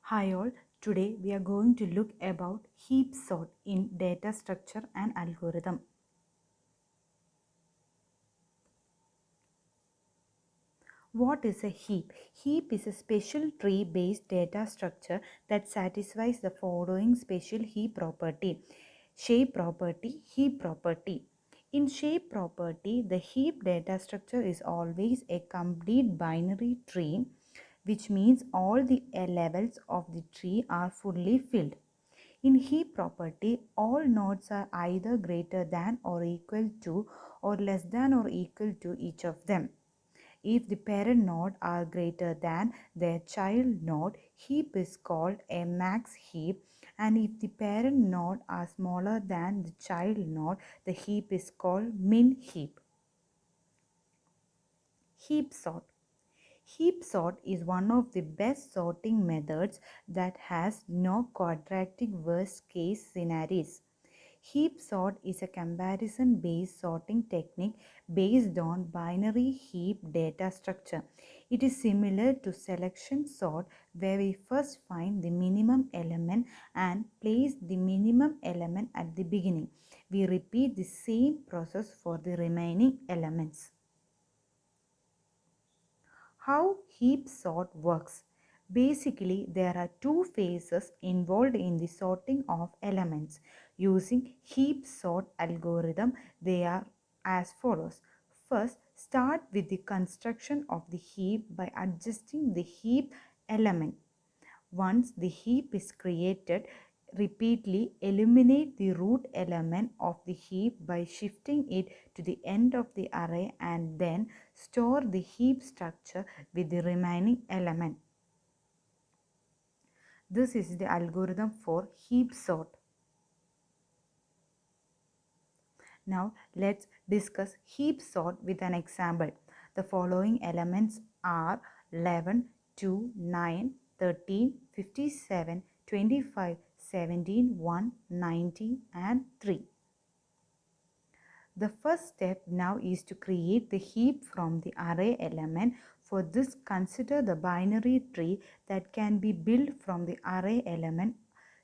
Hi all, today we are going to look about heap sort in data structure and algorithm. What is a heap? Heap is a special tree-based data structure that satisfies the following special heap property. Shape property, heap property. In shape property, the heap data structure is always a complete binary tree, which means all the levels of the tree are fully filled. In heap property, all nodes are either greater than or equal to or less than or equal to each of them. If the parent node are greater than their child node, heap is called a max heap, and if the parent node are smaller than the child node, the heap is called min heap. Heap sort. Heap sort is one of the best sorting methods that has no quadratic worst case scenarios. Heap sort is a comparison based sorting technique based on binary heap data structure. It is similar to selection sort where we first find the minimum element and place the minimum element at the beginning. We repeat the same process for the remaining elements. How heap sort works. Basically, there are two phases involved in the sorting of elements. Using heap sort algorithm, they are as follows. First, start with the construction of the heap by adjusting the heap element. Once the heap is created, repeatedly eliminate the root element of the heap by shifting it to the end of the array and then store the heap structure with the remaining element. This is the algorithm for heap sort. Now let's discuss heap sort with an example. The following elements are 11, 2, 9, 13, 57, 25, 17, 1, 90 and 3. The first step now is to create the heap from the array element. For this, consider the binary tree that can be built from the array element.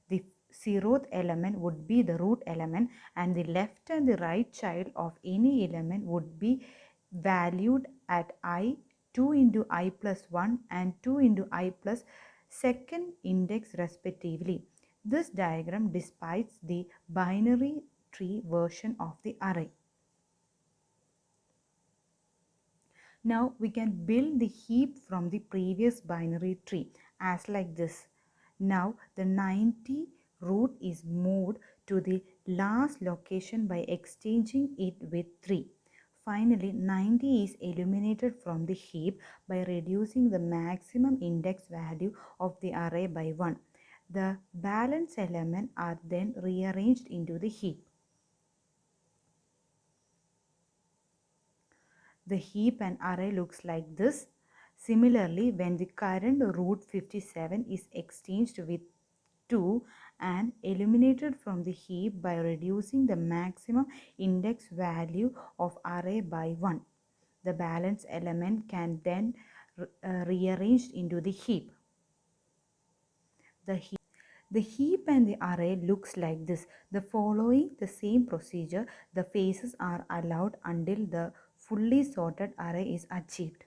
The zeroth element would be the root element and the left and the right child of any element would be valued at I, 2 into I plus 1 and 2 into I plus second index respectively. This diagram depicts the binary tree version of the array. Now we can build the heap from the previous binary tree as like this. Now the 90 root is moved to the last location by exchanging it with 3. Finally, 90 is eliminated from the heap by reducing the maximum index value of the array by 1. The balance elements are then rearranged into the heap. The heap and array looks like this. Similarly, when the current root 57 is exchanged with 2 and eliminated from the heap by reducing the maximum index value of array by 1, the balance element can then rearranged into the heap. The heap and the array looks like this. The following the same procedure, the phases are allowed until the fully sorted array is achieved.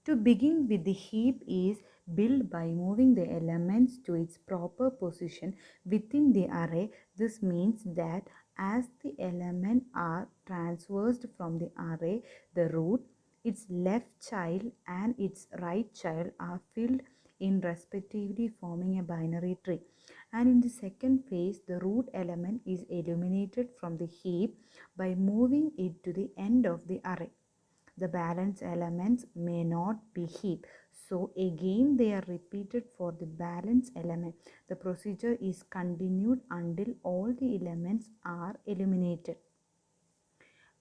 To begin with, the heap is built by moving the elements to its proper position within the array. This means that as the elements are transversed from the array, the root, its left child and its right child are filled in respectively, forming a binary tree. And in the second phase, the root element is eliminated from the heap by moving it to the end of the array. The balance elements may not be heap, so again they are repeated for the balance element. The procedure is continued until all the elements are eliminated.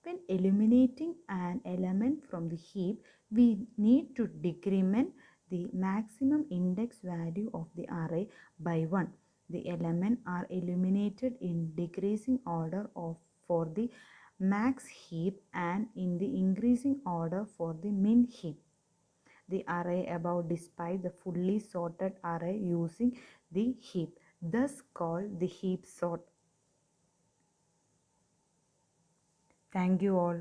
When eliminating an element from the heap, we need to decrement the maximum index value of the array by 1. The elements are eliminated in decreasing order for the max heap and in the increasing order for the min heap. the array above despite the fully sorted array using the heap, thus called the heap sort. Thank you all.